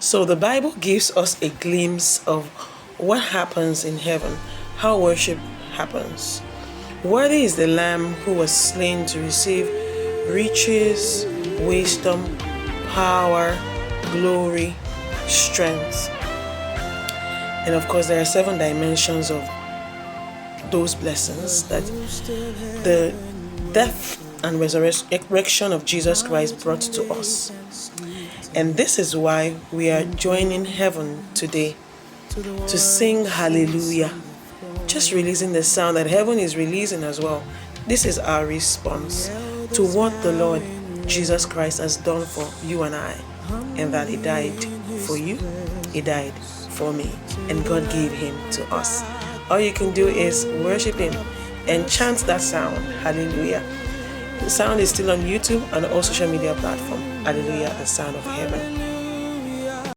So the Bible gives us a glimpse of what happens in heaven, how worship happens. Worthy is the Lamb who was slain to receive riches, wisdom, power, glory, strength. And of course, there are 7 dimensions of those blessings that the death and resurrection of Jesus Christ brought to us. And this is why we are joining heaven today to sing hallelujah. Just releasing the sound that heaven is releasing as well. This is our response to what the Lord Jesus Christ has done for you and I. And that He died for you, He died for me, and God gave Him to us. All you can do is worship Him and chant that sound, hallelujah. The sound is still on YouTube and all social media platforms. Hallelujah, the sound of heaven.